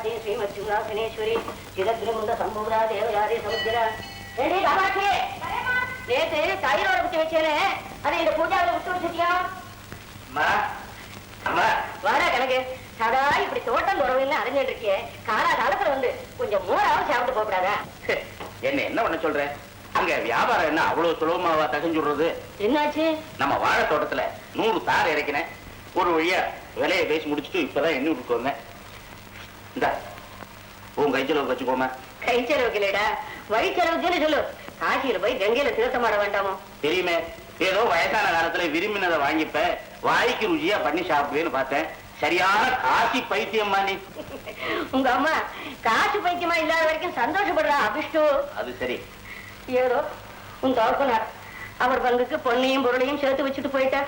காமாட்சி ஸ்ரீமத் சிம்ராசனேஸ்வரி சிதத்ருமுண்ட சம்பூரா தேவயாரி சமுத்திரா. ஏடி காமாட்சி, நேத்து தைரோட குத்தி வச்சேனே, அதை இந்த பூஜாவில் விட்டு வச்சிருக்கியா? வர கணக்கு சதா இப்படி தோட்டம் துறவுன்னு அறிஞ்சிட்டு இருக்கியே, காலா காலத்துல வந்து கொஞ்சம் மோராவும் சாப்பிட்டு போகக்கூடாதா? என்ன பண்ண சொல்ற? அங்க வியாபாரம் என்ன அவ்வளவு சுலபமாவா தகஞ்சுடுறது? என்னாச்சு? நம்ம வாழை தோட்டத்துல 100 தார் இறக்கினேன். ஒரு வழியா விலையை பேசி முடிச்சுட்டு இப்பதான் எண்ணி விட்டுட்டு வந்தேன். இந்த உன் கைச்செலவுக்கு வச்சுக்கோமா. கைச்செலவுக்கு இல்லடா, வழிச்செலவுக்குன்னு சொல்லு. காசியில போய் கங்கையில தீர்த்தமாட வேண்டாமோ? தெரியுமே, ஏதோ வயசான காலத்துல விரும்பினதை வாங்கிப்ப வாய்க்கு ருச்சியா பண்ணி சாப்பிடுவேன்னு பார்த்தேன். சரியான காசி பைத்தியம்மா நீ. உங்க அம்மா காசு பைத்தியமா இல்லாத வரைக்கும் சந்தோஷப்படுறா அபிஷ்டு. அது சரி. ஏதோ உன் தோற்கனார் அவர் பங்குக்கு பொன்னையும் பொருளையும் சேர்த்து வச்சுட்டு போயிட்டா.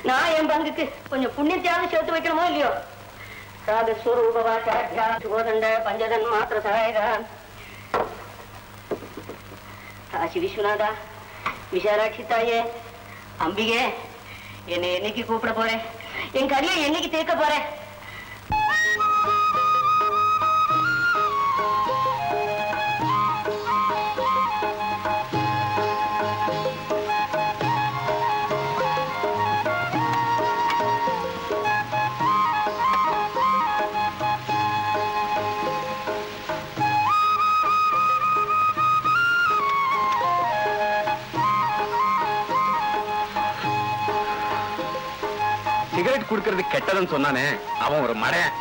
நான் என் பங்குக்கு கொஞ்சம் புண்ணியத்தையாவது சேர்த்து வைக்கணுமோ இல்லையோ? ராகஸ்வரூபவாசாத்யாசுகோதண்ட பஞ்சதன் மாத்திர சகாயகா. காசி விஸ்வநாதா, விஷாலாட்சி தாயே, அம்பிகே, என்னை என்னைக்கு கூப்பிட போறேன்? என் கரியை என்னைக்கு தீர்க்க போறேன்? சிகரெட் குடுக்கிறது கெட்டதுன்னு சொன்னானே, அவன் ஒரு மடையன்.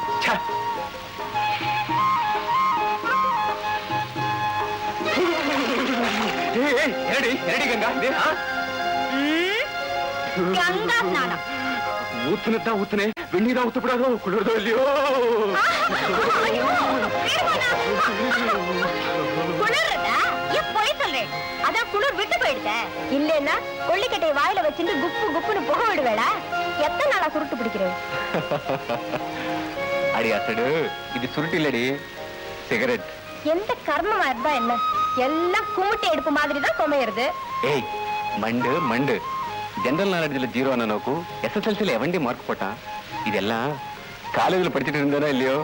ஊத்துனதான் ஊத்துனே, வெந்நீரா ஊத்தப்படாதோ, குளிர்தோ இல்லையோ? அதான் குளிர் விட்டு போயிடுத. இல்லன்னா கொள்ளிக்கட்டை வாயில வச்சுட்டு குப்பு குப்புன்னு புக விடுவேடா. எத்தனை நாளா சுருட்டு பிடிக்கிறேன்? அடி அசடு, இது சுருட்டு இல்லடி, சிகரெட். எந்த கர்மமா இருந்தா என்ன, எல்லாம் கும்பிட்டு எடுப்பு மாதிரி தான் குமையிறது. ஏய் மண்டு மண்டு, ஜெனரல் நாலேஜ்ல 0 நோக்கு, SSLCல எவண்டி மார்க் போட்டான். இதெல்லாம் காலேஜ்ல படிச்சுட்டு இருந்தானோ இல்லையோ,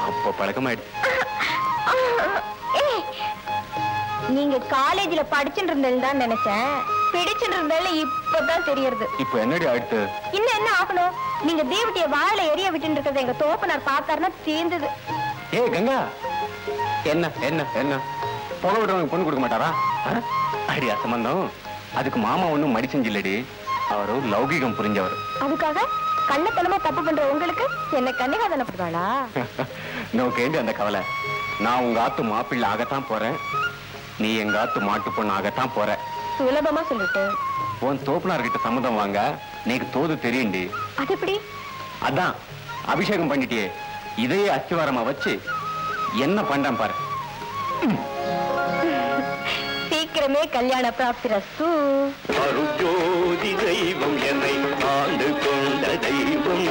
அப்போ பழக்கமாயிடுச்சு. நீங்க காலேஜ்ல படிச்சுட்டு இருந்தேன்னு தான் நினைச்சேன். பிடிச்சுட்டு இருந்தாலும் இப்பதான் தெரியறது. இப்போ என்னடி ஆயிடுச்சு? இன்னும் என்ன ஆகணும்? நீங்க தேவட்டிய வாயில எரிய விட்டு இருக்கிறத எங்க தோப்பனார் பார்த்தாருன்னா தீர்ந்தது. ஏ கங்கா, என்ன என்ன என்ன புக விடுறவங்க பொண்ணு கொடுக்க மாட்டாரா? அடி அசம்பந்தம், அதுக்கு மாமா ஒண்ணும் மடி செஞ்சில்லடி, அவரு லௌகிகம் புரிஞ்சவர். அதுக்காக கண்ணத்தனமா தப்பு பண்ற உங்களுக்கு என்ன கன்னிகாதன படுவாளா? நோக்கேண்டி அந்த கவலை. நான் உங்க ஆத்து மாப்பிள்ளை ஆகத்தான் போறேன், நீ எங்க ஆத்து மாட்டு பொண்ணு ஆகத்தான் போற. சுலபமா சொல்லிட்டு உன் தோப்புனார்கிட்ட சம்மதம் வாங்க நீக்கு தோது தெரியுண்டி. அது எப்படி? அதான் அபிஷேகம் பண்ணிட்டியே, இதையே அஸ்திவாரமா வச்சு என்ன பண்றான் பாரு. சீக்கிரமே கல்யாண பிராப்தி ரஸ்து. அருஜோதி தெய்வம் என்னை ஆண்டு கொண்ட தெய்வம்,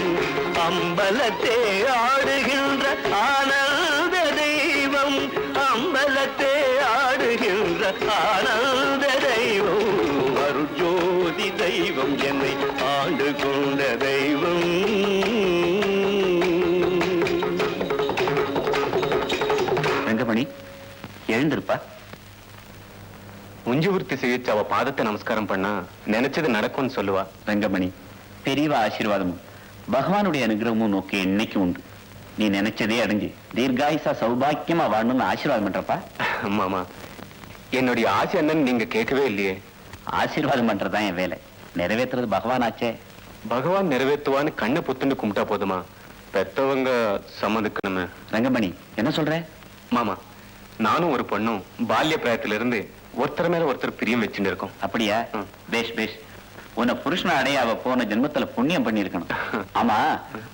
அம்பலத்தே ஆடுகின்ற ஆனந்த தெய்வம், அம்பலத்தே ஆடுகின்ற ஆனந்த தெய்வம், அருஜோதி தெய்வம் என்னை ஆண்டு கொண்ட தெய்வம். ரங்கமணி எழுந்திருப்பா. உஞ்சுவர்த்தி செய்யச்சு அவ பாதத்தை நமஸ்காரம் பண்ணா நினைச்சது நடக்கும்னு சொல்லுவா. ரங்கமணி, பெரியவா ஆசீர்வாதமும் பகவானுடைய அனுகிரகமும் நோக்கி என்னைக்கு உண்டு. நீ நினைச்சதே அடைஞ்சு தீர்காயுசா சௌபாக்கியமா வாழணும்னு ஆசீர்வாதம் பண்றப்பா. மாமா, என்னுடைய ஆசை என்னன்னு நீங்க கேட்கவே இல்லையே. ஆசீர்வாதம் பண்றதுதான் என் வேலை, நிறைவேற்றுறது பகவான் ஆச்சே. பகவான் நிறைவேற்றுவான்னு கண்ணை புத்துண்டு கும்பிட்டா போதுமா? பெத்தவங்க சம்மதிக்கணுமே. ரங்கமணி என்ன சொல்ற? மாமா, நானும் ஒரு பொண்ணும் பால்ய பிராயத்திலிருந்து ஒருத்தர் மேல ஒருத்தர் பிரியம் வச்சுட்டு இருக்கோம். அப்படியா? பேஷ் பேஷ். உன்னை புருஷனை அடைய அவ போன ஜென்மத்துல புண்ணியம் பண்ணி இருக்கணும். ஆமா,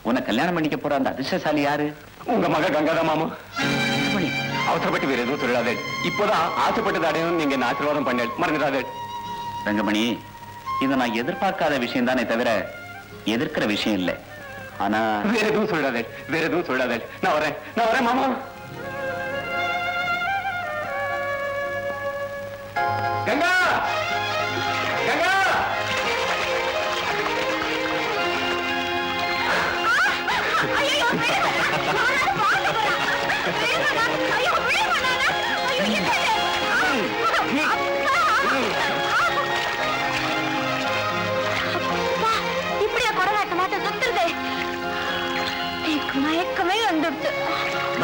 உன்னை கல்யாணம் பண்ணிக்க போற அந்த அதிர்ஷ்டசாலி யாரு? உங்க மக கங்காதா மாமா. அவசரப்பட்டு வேற எதுவும் சொல்லாதே. இப்போதான் ஆசைப்பட்டது அடையணும் நீங்க என்ன ஆசீர்வாதம் பண்ண மறந்துடாதே. ரங்கமணி, இதை நான் எதிர்பார்க்காத விஷயம் தானே தவிர எதிர்க்கிற விஷயம் இல்லை. ஆனா வேற எதுவும் சொல்லாதே, வேற எதுவும் சொல்லாதே. நான் வரேன் மாமா. கங்கா, கங்கா,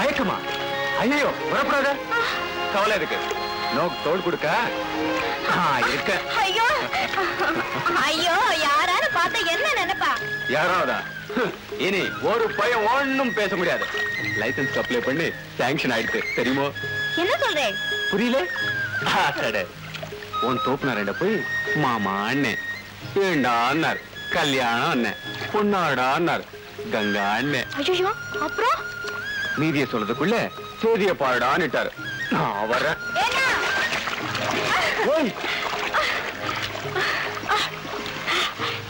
மயக்கமா? ஐயோ வரப்படாத. கவலை இருக்கு. நோக்கு தோல் கொடுக்க இருக்க. ஐயோ ஐயோ, யாராவது பார்த்தா என்ன நினைப்பா? யாராவதா? இனி ஒரு பையன் ஒண்ணும் பேச முடியாது. லைசன்ஸ் அப்ளை பண்ணி சாங்ஷன் ஆயிடுச்சு தெரியுமோ? என்ன சொல்றேன் புரியல? உன் தோப்புனார போய் மாமா அண்ணன் ஏண்டா அண்ணார், கல்யாணம் அண்ணன், பொன்னாடா அண்ணார், கங்கா அண்ணன். ஐயோ, அப்புறம் மீதிய சொல்றதுக்குள்ள சேதிய பாடான்னுட்டாரு. நான் வரேன்.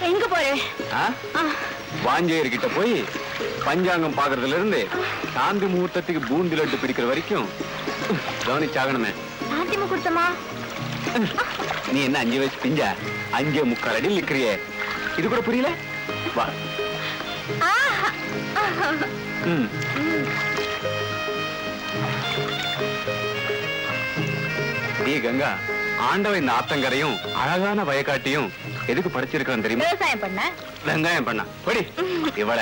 எங்க போறேன்? வாஞ்சேயர்கிட்ட போய் பஞ்சாங்கம் பாக்குறதுல இருந்து சாந்தி முகூர்த்தத்துக்கு பூந்தி லட்டு பிடிக்கிற வரைக்கும் கவனிச்சாகணுமே. சாந்தி முகூர்த்தமா? நீ என்ன 5 வயசு பிஞ்சா 5.75 அடி நிக்கிறியே, இது கூட புரியல? வா. நீ கங்கா, ஆண்டவன் இந்த ஆத்தங்கரையும் அழகான வயக்காட்டியும் எதுக்கு படிச்சிருக்கான் தெரியுமா? விவசாயம் பண்ண. வெங்காயம் பண்ண படி. இவள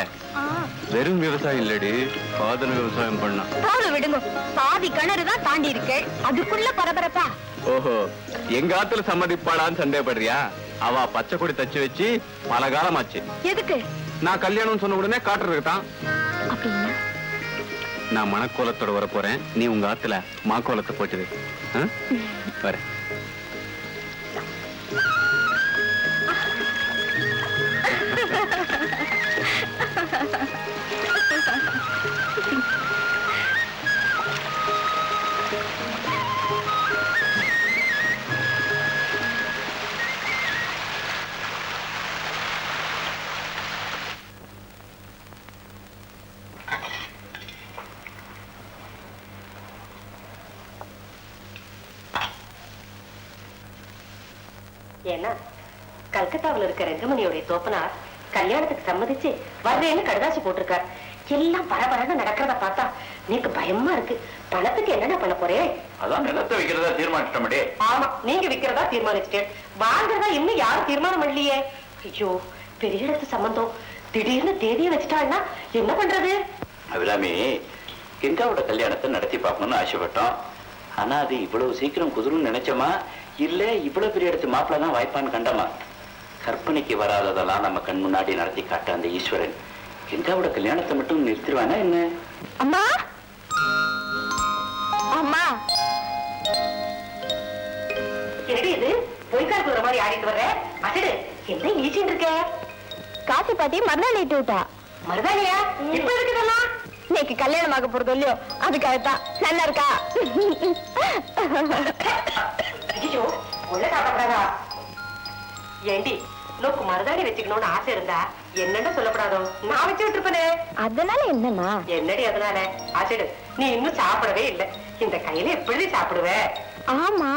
வெறும் விவசாயம் இல்லடி, காதல் விவசாயம் பண்ணா. விடுங்க, பாதி கிணறு தான் தாண்டி இருக்கு, அதுக்குள்ள பரபரப்பா. ஓஹோ, எங்க ஆத்துல சம்மதிப்பாளான்னு சந்தேகப்படுறியா? அவ பச்சை கொடி தச்சு வச்சு பல காலமாச்சு. எதுக்கு? நான் கல்யாணம் சொன்ன உடனே காட்டுறதுக்கு தான். அப்படின்னா நான் மணக்கோலத்தோட வர போறேன், நீ உங்க ஆத்துல மாக்கோலத்தை போட்டுது. வர. ஏன்னா கல்கத்தாவில் இருக்க ரெங்கமணியோட தோப்பனார் கல்யாணத்துக்கு சம்மதிச்சு வர்றேன்னு கடுதாசி போட்டிருக்கார். எல்லாம் பரபரன்னு நடக்கிறத பார்த்தா நீக்கு பயமா இருக்கு. பணத்துக்கு என்னென்ன பண்ண போறே? அதான் நிலத்தை வைக்கிறதா தீர்மானிச்சிட்டோமே. ஆமா, நீங்க விக்கிறதா தீர்மானிச்சிட்டேன், வாங்குறதா இன்னும் யாரும் தீர்மானம் பண்ணலையே. ஐயோ, பெரிய இடத்து சம்பந்தம், திடீர்னு தேதியை வச்சுட்டாள்னா என்ன பண்றது? அபிராமி, கெங்காவோட கல்யாணத்தை நடத்தி பார்க்கணும்னு ஆசைப்பட்டோம். ஆனா அது இவ்வளவு சீக்கிரம் குதிருன்னு நினைச்சோமா, இல்ல இவ்வளவு பெரிய இடத்து மாப்பிள்ள தான் வாய்ப்பான்னு கண்டமா? கற்பனைக்கு வராததெல்லாம் நம்ம கண் முன்னாடி நடத்தி காட்ட அந்த ஈஸ்வரன் கெங்காவோட கல்யாணத்தை மட்டும் நிறுத்திடுவானா என்ன? அம்மா, அம்மா, என்னடி இது பொய்க்கால் குதிரை மாதிரி ஆடிட்டு வர்ற? அசடு, என்ன ஈச்சின்னு இருக்க? காசு பாத்தி மறுநாள் இட்டு விட்டா. மருதானியா? இப்ப இருக்குதெல்லாம் இன்னைக்கு கல்யாணம் ஆக போறது இல்லையோ, அதுக்காகத்தான். நல்லா இருக்கா? ஐயோ, உள்ள சாப்பிடப்படாதா? ஏண்டி, நோக்கு மருதாணி வச்சுக்கணும்னு ஆசை இருந்தா என்னன்னு சொல்லப்படாதோ? நான் வச்சு விட்டுருப்பனே. அதனால என்னன்னா? என்னடி அதனால? ஆசைடு, நீ இன்னும் சாப்பிடவே இல்லை. இந்த கையில எப்படி சாப்பிடுவ? ஆமா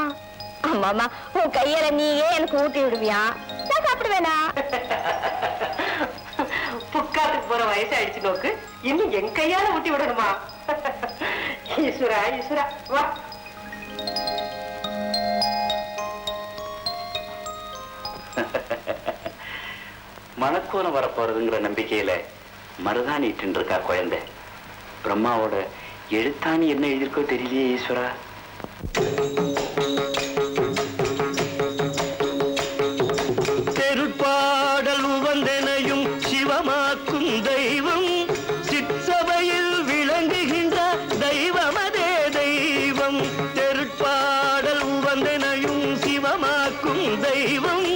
ஆமாமா, உன் கையில நீயே எனக்கு ஊட்டி விடுவியா? நான் சாப்பிடுவேனா? புக்காத்துக்கு போற வயசு ஆயிடுச்சு நோக்கு, இன்னும் என் கையால ஊட்டி விடணுமா? ஈஸ்வரா ஈஸ்வரா, வா. மணக்கோலம் வரப்போறதுங்கிற நம்பிக்கையில மருதாணிட்டு இருக்கா குழந்தை. பிரம்மாவோட எழுத்தாணி என்ன எழுதியிருக்கோ தெரியலையே ஈஸ்வரா. தெருப்பாடல் உவந்தனையும் சிவமாக்கும் தெய்வம், சிற்சபையில் விளங்குகின்ற தெய்வமதே தெய்வம். தெருப்பாடல் உவந்தனையும் சிவமாக்கும் தெய்வம்,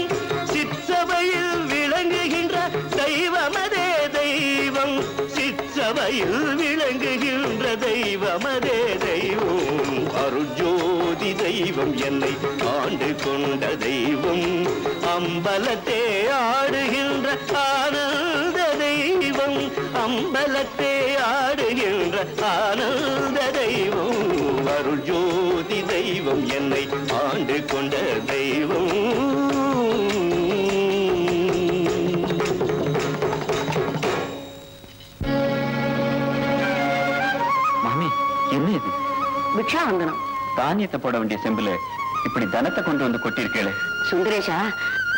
சிற்சபையில் விளங்குகின்ற தெய்வமதே தெய்வம். சிற்சபையில் விளங்குகின்ற தெய்வமதே தெய்வம். அருஜோதி தெய்வம் என்னை ஆண்டு கொண்ட தெய்வம், அம்பலத்தே ஆடுகின்ற ஆனந்த தெய்வம், அம்பலத்தே ஆடுகின்ற ஆனந்த தெய்வம். அருஜோதி தெய்வம் என்னை ஆண்டு கொண்ட தெய்வம். மாமி, என்ன இது? பிக்ஷாவந்தனம். தானியத்தை போட வேண்டிய செம்புல இப்படி தனத்தை கொண்டு வந்து கொட்டிருக்கேளே. சுந்தரேஷா,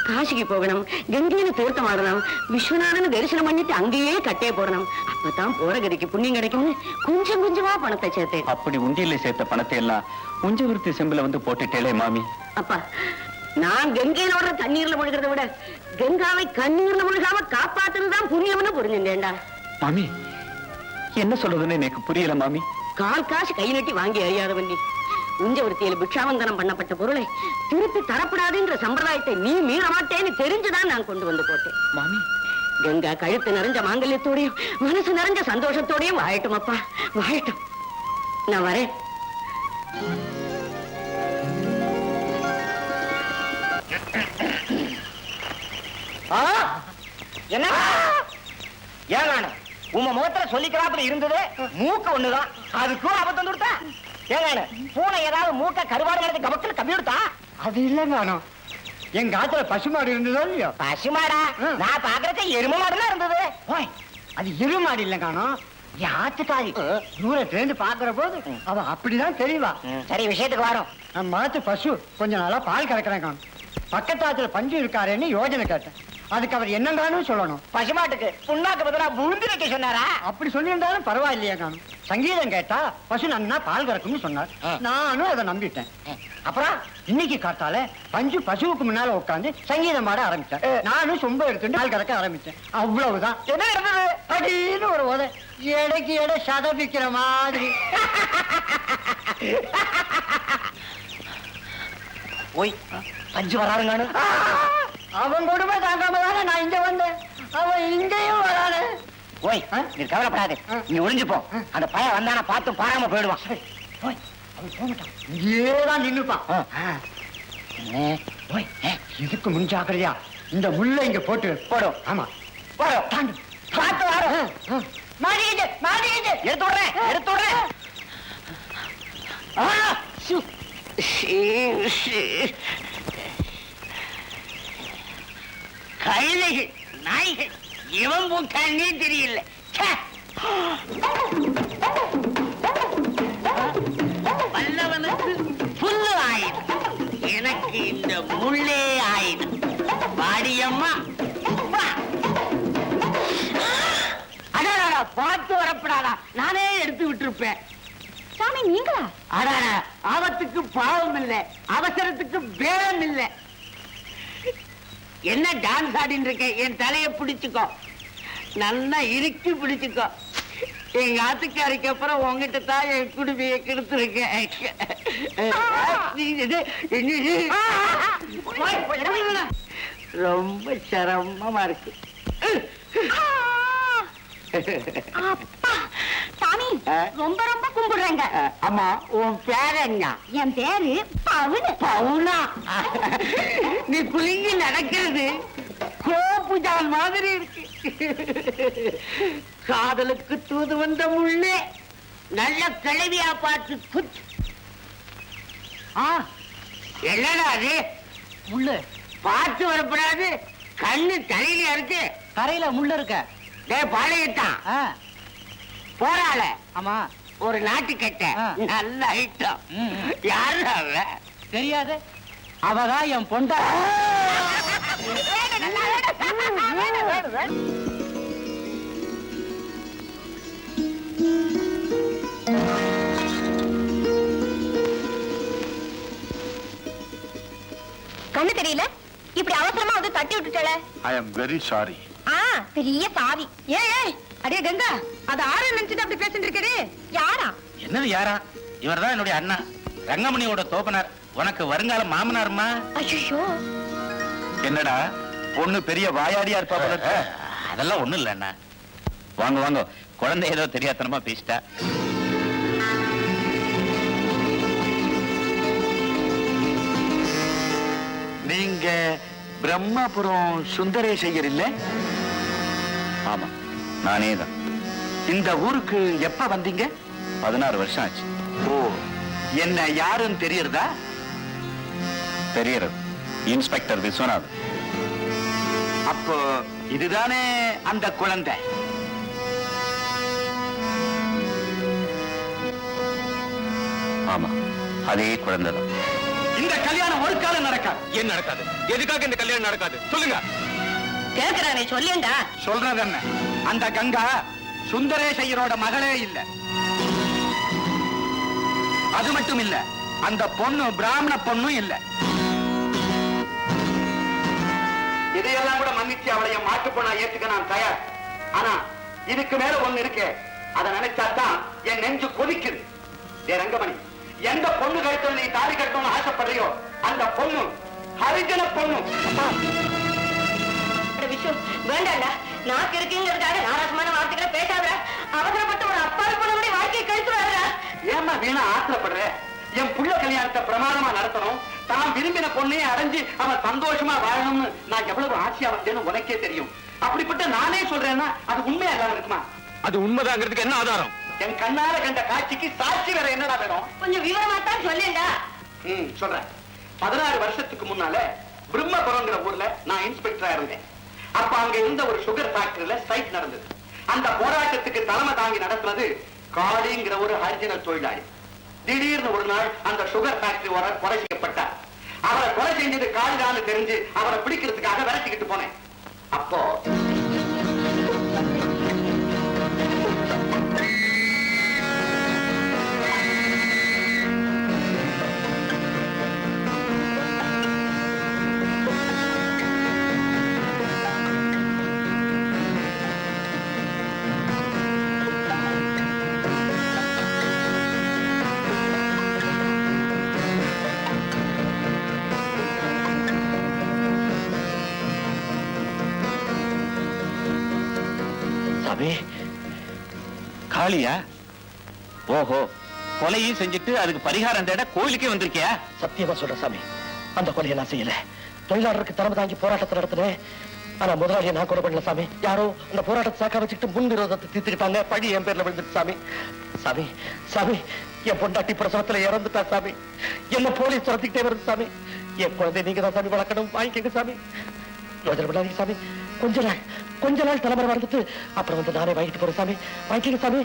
காசிக்கு போகணும், கங்கையில தீர்த்தம் ஆடணும், விஸ்வநாதன் தரிசனம் பண்ணிட்டு அங்கேயே கட்டே போடணும். அப்பதான் போற கதிக்கு புண்ணியம் கிடைக்கும்னு கொஞ்சம் கொஞ்சமா பணத்தை சேர்த்தேன். அப்படி உண்டியில சேர்த்த பணத்தை எல்லாம் உஞ்சவிருத்தி செம்பில வந்து போட்டுட்டேளே மாமி. அப்பா, நான் கங்கையிலோட தண்ணீர்ல முழுகிறத விட கங்காவை கண்ணீர்ல முழுகாம காப்பாத்துறதுதான் புண்ணியம்னு புரிஞ்சுட்டேன்டா. மாமி, என்ன சொல்றதுன்னு எனக்கு புரியல மாமி. கால் காசு கை நட்டி வாங்கி அறியாதவன் நீ. உஞ்சவருத்தியில பிக்ஷாவந்தனம் பண்ணப்பட்ட பொருளை திருப்பி தரப்படாதுன்ற சம்பிரதாயத்தை நீ மீற மாட்டேன்னு தெரிஞ்சுதான் நான் கொண்டு வந்து போட்டேன். மாமி, கங்கா கழுத்து நிறைஞ்ச மாங்கல்யத்தோடையும் மனசு நிறைஞ்ச சந்தோஷத்தோடையும் வாழட்டும் அப்பா, வாழட்டும். நான் வரேன். என்ன ஏன் உங்க முகத்துல சொல்லிக்கிறாப்புல இருந்தது மூக்க ஒண்ணுதான், அதுக்கும் அபத்தம் கொடுத்தா? ஏங்க பூனை ஏதாவது மூக்க கருவாடு நடத்தி கபத்துல கம்மி கொடுத்தா? அது இல்லைங்க, எங்க ஆத்துல பசுமாடு இருந்ததோ இல்லையோ? பசுமாடா? நான் பாக்குறதுக்கு எரும மாடுலாம் இருந்தது. ஓய், அது எருமாடு இல்ல காணோம், என் ஆத்துக்காரி. தூரத்துல இருந்து பாக்குற போது அவ அப்படிதான் தெரியவா. சரி, விஷயத்துக்கு வரோம். நம்ம மாத்து பசு கொஞ்ச நாளா பால் கறக்குறேன் காணும். பக்கத்தாத்துல பஞ்சு இருக்காருன்னு யோஜனை கேட்டேன். அதுக்கு அவர் என்னங்கானு சொல்லணும். பசுமாட்டுக்கு புண்ணாக்கு பதிலா புழுந்து வைக்க சொன்னாரா? அப்படி சொல்லியிருந்தாலும் பரவாயில்லையா காணும். சங்கீதம் கேட்டா பசு நன்னா பால் கறக்கும்னு சொன்னார். நானும் அதை நம்பிட்டேன். அப்புறம் இன்னைக்கு காத்தால பஞ்சு பசுவுக்கு முன்னால உட்காந்து சங்கீதம் ஆட ஆரம்பிச்சேன். நானும் சொம்ப எடுத்துட்டு பால் கறக்க ஆரம்பிச்சேன். அவ்வளவுதான். என்ன இருந்தது? அப்படின்னு ஒரு உதை, எடைக்கு எடை சதபிக்கிற மாதிரி. ஓய், பஞ்சு வராருங்கானு. அவன் கொடுமை தாங்காம தானே நான் இங்க வந்தேன். அவன் இங்கேயும் வரானே. ஓய், நீ கவலைப்படாது, நீ ஒளிஞ்சுப்போ. அந்த பையன் வந்தானா பார்த்து பாராம போயிடுவான். ஓய், அவன் போகட்டான், இங்கேதான் நின்னுப்பான். ஓய், இதுக்கு முன்ஜாக்கிரதையா இந்த முள்ள இங்க போட்டு போடும். ஆமா, போடும். தாண்டு. பார்த்து வரும். மாட்டிக்கிச்சு, மாட்டிக்கிச்சு. எடுத்து விடுறேன், எடுத்து விடுறேன். கைலைகள், நாய்கள், இவன் போட்டானே தெரியல. வல்லவனுக்கு புல்லு ஆயுதம், எனக்கு இந்த முள்ளே ஆயுதம். பாடியம்மா அடாடா, பார்த்து வரப்படாதா, நானே எடுத்து விட்டுருப்பேன். சாமி நீங்களா? அடாடா, ஆபத்துக்கு பாவம் இல்ல, அவசரத்துக்கு பேரம் இல்ல. என்ன டான்ஸ் ஆடின்னு இருக்க? என் தலையை பிடிச்சுக்கோ, நல்லா இறுக்கி பிடிச்சுக்கோ. எங்க ஆத்துக்காரிக்கு அப்புறம் உங்ககிட்ட தான் என் குடுமையை கெடுத்துருக்கேன். ரொம்ப சிரமமா இருக்கு. அப்பா, சாமி ரொம்ப ரொம்ப கும்பிடுறேங்க. அம்மா, உன் பேர் என்ன? என் பேரு பவுனு. பவுனா? நீ குலுங்கி நடக்கிறது கோபுஜால் மாதிரி இருக்கு. காதலுக்கு தூது வந்த முள்ளே, நல்ல கிளவியா பார்த்து குத்து. என்னடா அது? முள்ளு பார்த்து வரப்படாது, கண்ணு தலையில இருக்கு. கரையில முள்ளு இருக்க. பாளையத்தான் போறாள. ஆமா, ஒரு நாட்டுக்கட்ட நல்ல ஐட்டம். யாரு அவ? தெரியாது. அவதான் என் பொண்டா. கண்ணு தெரியல, இப்படி அவசரமா வந்து தட்டி விட்டுட்டல. I am very sorry. பெரிய சாவி. ஏய், அடே கங்கா, அது ஆறு நினைச்சிட்டு அப்படி பேசிட்டு இருக்கே. யாரா? என்னது யாரா? இவர்தான் என்னுடைய அண்ணா, ரங்கமணியோட தோப்பனார். உனக்கு வருங்கால மாமனாருமா. ஐயோ, என்னடா பொண்ணு பெரிய வாயாடியா இருப்பா போல இருக்கு. அதெல்லாம் ஒண்ணும் இல்ல அண்ணா. வாங்க வாங்க, குழந்தை ஏதோ தெரியாதனமா பேசிட்டா. நீங்க பிரம்மபுரம் சுந்தரேசையர் இல்ல? ஆமா, நானே தான். இந்த ஊருக்கு எப்ப வந்தீங்க? 16 வருஷம் ஆச்சு. ஓ, என்ன யாருன்னு தெரியறதா? தெரியறது, இன்ஸ்பெக்டர் விஸ்வநாதன். அப்போ இதுதானே அந்த குழந்தை? ஆமா, அதே குழந்தைதான். இந்த கல்யாணம் ஒரு காலம் நடக்காது. ஏன் நடக்காது? எதுக்காக இந்த கல்யாணம் நடக்காது சொல்லுங்க. கேட்கிறானே சொல்லேண்டா. சொல்றது என்ன? அந்த கங்கா சுந்தரேசையரோட மகளே இல்ல. அது மட்டும் இல்ல, அந்த பொண்ணு பிராமண பொண்ணும் இல்ல. இதையெல்லாம் கூட மன்னிச்சு அவளைய மாட்டு பொண்ணா ஏத்துக்க நான் தயார். ஆனா இதுக்கு மேல ஒண்ணு இருக்கு. அதை நினைச்சாதான் என் நெஞ்சு கொதிக்குது. ரங்கமணி, எந்த பொண்ணு கழுத்துல நீ தாலி கட்டணும்னு ஆசைப்படுறியோ அந்த பொண்ணு ஹரிஜன பொண்ணு. விஷயம் வேண்டாண்டா. நாக்கு இருக்குங்கிறதுக்காக நாராசமான வார்த்தைகளை பேசாத. அவசரப்பட்டு ஒரு அப்பாவி பொண்ணுடைய வாழ்க்கையை கழிச்சுடாதா. ஏமா வீணா ஆத்திரப்படுற? என் புள்ள கல்யாணத்தை பிரமாதமா நடத்தணும். தான் விரும்பின பொண்ணையே அடைஞ்சு அவன் சந்தோஷமா வாழணும்னு நான் எவ்வளவு ஆசையா வந்தேன்னு உனக்கே தெரியும். அப்படிப்பட்ட நானே சொல்றேன்னா அது உண்மையா இல்லாம இருக்குமா? அது உண்மைதாங்கிறதுக்கு என்ன ஆதாரம்? என் கண்ணால கண்ட காட்சிக்கு சாட்சி வேற என்னடா வேணும்? கொஞ்சம் விவரமா தான் சொல்லேண்டா. சொல்றேன். 16 வருஷத்துக்கு முன்னால பிரம்மபுரங்கிற ஊர்ல நான் இன்ஸ்பெக்டரா இருந்தேன். அப்ப அங்க இருந்த ஒரு சுகர் ஃபேக்டரியில ஸ்ட்ரைக் நடந்தது. அந்த போராட்டத்துக்கு தலைமை தாங்கி நடத்துனது காளிங்கிற ஒரு ஹரிஜன தொழிலாளி. திடீர்னு ஒரு நாள் அந்த சுகர் ஃபேக்டரி கொலை செய்யப்பட்டார். அவரை கொலை செஞ்சது காளிதான்னு தெரிஞ்சு அவரை பிடிக்கிறதுக்காக விரட்டிக்கிட்டு போனேன். அப்போ காளியா? ஓஹோ, கொலையும் செஞ்சுட்டு அதுக்கு பரிகாரம் தேட கோயிலுக்கே வந்திருக்கியா? சத்தியமா சொல்ற சாமி, அந்த கொலையை நான் செய்யல. தொழிலாளருக்கு தலைமை தாங்கி போராட்டத்தை நடத்தினேன். ஆனா முதலாளியை நான் கொலை பண்ணல சாமி. யாரோ அந்த போராட்டத்தை சாக்கா வச்சுக்கிட்டு முன் விரோதத்தை தீர்த்துக்கிட்டாங்க. பழி என் பேர்ல விழுந்துட்டு சாமி. சாமி சாமி, என் பொண்டாட்டி பிரசவத்துல இறந்துட்டா சாமி. என்ன போலீஸ் துரத்திக்கிட்டே வருது சாமி. என் குழந்தை நீங்க தான் சாமி வளர்க்கணும். வாங்கிக்கங்க சாமி. யோஜனை பண்ணாதீங்க சாமி. கொஞ்ச நாள் தலைமுறை வந்துட்டு அப்புறம் வந்து நானே வாங்கிட்டு போறேன் சாமி. வாங்கிக்கங்க சாமி.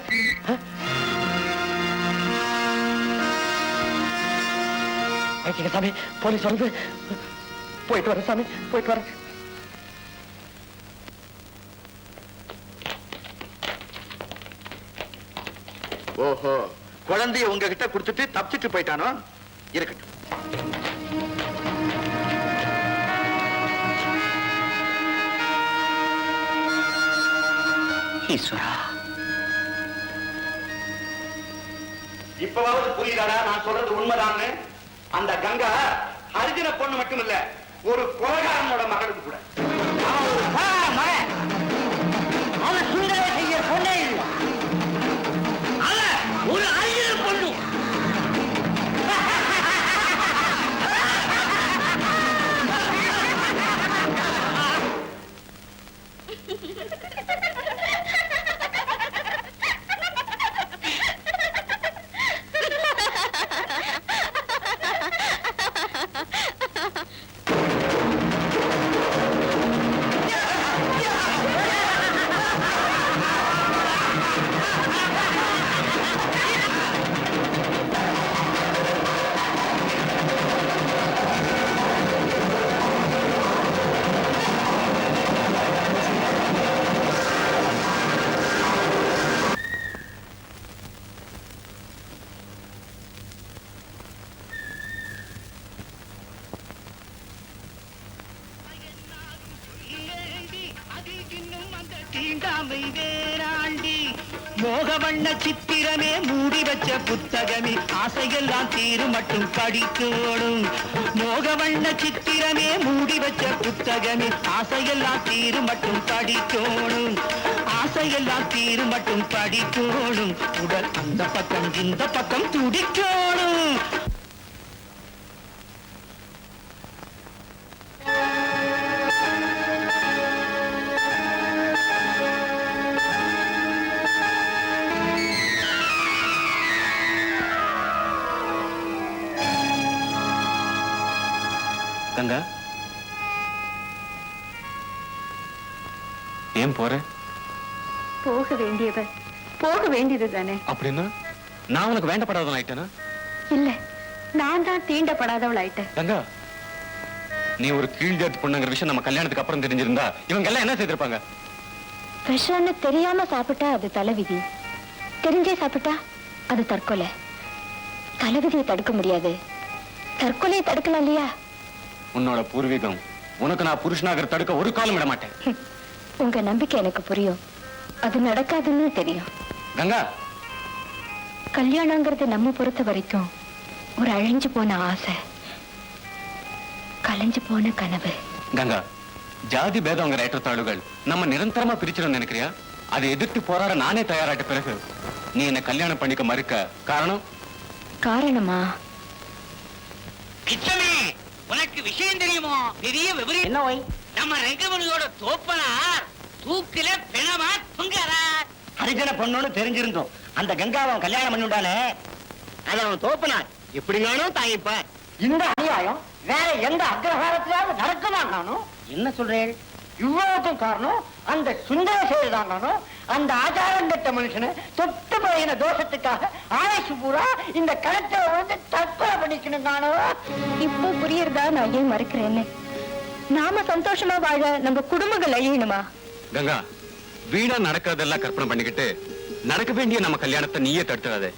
வாங்கிக்கங்க சாமி. போலீஸ் வருது. போயிட்டு வரேன் சாமி, போயிட்டு வரேன். ஓஹோ, குழந்தைய உங்ககிட்ட கொடுத்துட்டு தப்பிச்சுட்டு போயிட்டானோ? இருக்கட்டும். ஈஸ்வரா, இப்பவாவது புரியுதாடா நான் சொல்றது உண்மைதான்னு? அந்த கங்கா ஹரிஜன பொண்ணு மட்டும் இல்ல, ஒரு கொலைகாரனோட மகளுக்கு கூட. அவன் சுந்தர செய்ய பொண்ணே இல்லை. ஒரு அழகிய பொண்ணு. மோகவண்ண சித்திரமே மூடி வச்ச புத்தகமே ஆசையெல்லாம் தீரு மட்டும் படிக்கணும். மோகவண்ண சித்திரமே மூடி வச்ச புத்தகமே ஆசையெல்லாம் தீரு மட்டும் படிக்கணும். ஆசையெல்லாம் தீரு மட்டும் படிக்கணும். உடல் அந்த பக்கம் இந்த பக்கம் துடிக்கணும். கங்கா, ஏன் போற? போக வேண்டியவர் போக வேண்டியது தானே. அப்படின்னா நான் உனக்கு வேண்டப்படாதவன் ஆயிட்டேனா? இல்ல, நான் தான் தீண்டப்படாதவள் ஆயிட்டேன். கங்கா, நீ ஒரு கீழ் ஜாதி பொண்ணுங்கிற விஷயம் நம்ம கல்யாணத்துக்கு அப்புறம் தெரிஞ்சிருந்தா இவங்க எல்லாம் என்ன செய்திருப்பாங்க? விஷம்னு தெரியாம சாப்பிட்டா அது தலைவிதி, தெரிஞ்சே சாப்பிட்டா அது தற்கொலை. தலைவிதியை தடுக்க முடியாது, தற்கொலையை தடுக்கலாம் இல்லையா? உன்னோட பூர்வீகம் உனக்கு நான் புருஷனாக தடுக்க ஒரு காலம் விட மாட்டேன். உங்க நம்பிக்கை எனக்கு புரியும், அது நடக்காதுன்னு தெரியும். கங்கா, கல்யாணங்கிறது நம்ம பொறுத்த வரைக்கும் ஒரு அழிஞ்சு போன ஆசை, கலைஞ்சு போன கனவு. கங்கா, ஜாதி பேதங்கிற ஏற்றத்தாழ்வுகள் நம்ம நிரந்தரமா பிரிச்சிடும் நினைக்கிறியா? அதை எதிர்த்து போராட நானே தயாராட்ட பிறகு நீ என்ன கல்யாணம் பண்ணிக்க மறுக்க காரணம்? காரணமா? கிச்சமே, உனக்கு விஷயம் தெரியுமோ? பெரிய விபரீதம். என்ன வை? நம்ம ரெங்கமணியோட தோப்பனார் தூக்கில பிணமா தொங்குறார். ஹரிஜன பொண்ணுன்னு தெரிஞ்சிருந்தோம். அந்த கங்காவை கல்யாணம் பண்ணிவிட்டானே, அது அவன் தோப்பினான். எப்படினாலும் தாங்கிப்பார். இந்த அநியாயம் வேற எந்த அக்ரஹாரத்திலாவது நடக்குமா நானும்? என்ன சொல்றேன்? இவ்வளவுக்கும் காரணம் அந்த சுந்தரசேகர் தான். நானும் அந்த ஆச்சாரம் கட்ட மனுஷனை தொட்டு பழகின தோஷத்துக்காக ஆயுசு பூரா இந்த கலத்தை வந்து தற்கொலை பண்ணிக்கணும். நானும் இப்போ புரியுறதா நான் ஏன் மறுக்கிறேன்னு? நாம சந்தோஷமா வாழ நம்ம குடும்பங்கள் அழியணுமா? கங்கா, வீடா நடக்கிறதெல்லாம் கற்பனை பண்ணிக்கிட்டு நடக்க வேண்டிய நம்ம கல்யாணத்தை நீயே தடுத்துறாதே.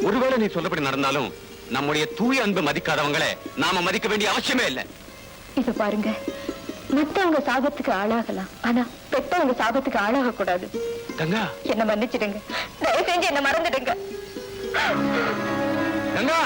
ஒருவேளை நீ சொல்றபடி நடந்தாலும் நம்முடைய தூய அன்பு மதிக்காதவங்களை நாம மதிக்க வேண்டிய அவசியமே இல்லை. இது பாருங்க, மத்தவங்க சாபத்துக்கு ஆளாகலாம், ஆனா பெத்தவங்க சாபத்துக்கு ஆளாக கூடாது. கங்கா, என்ன மன்னிச்சிடுங்க, தயவு செஞ்சு என்ன மறந்துடுங்க. கங்கா.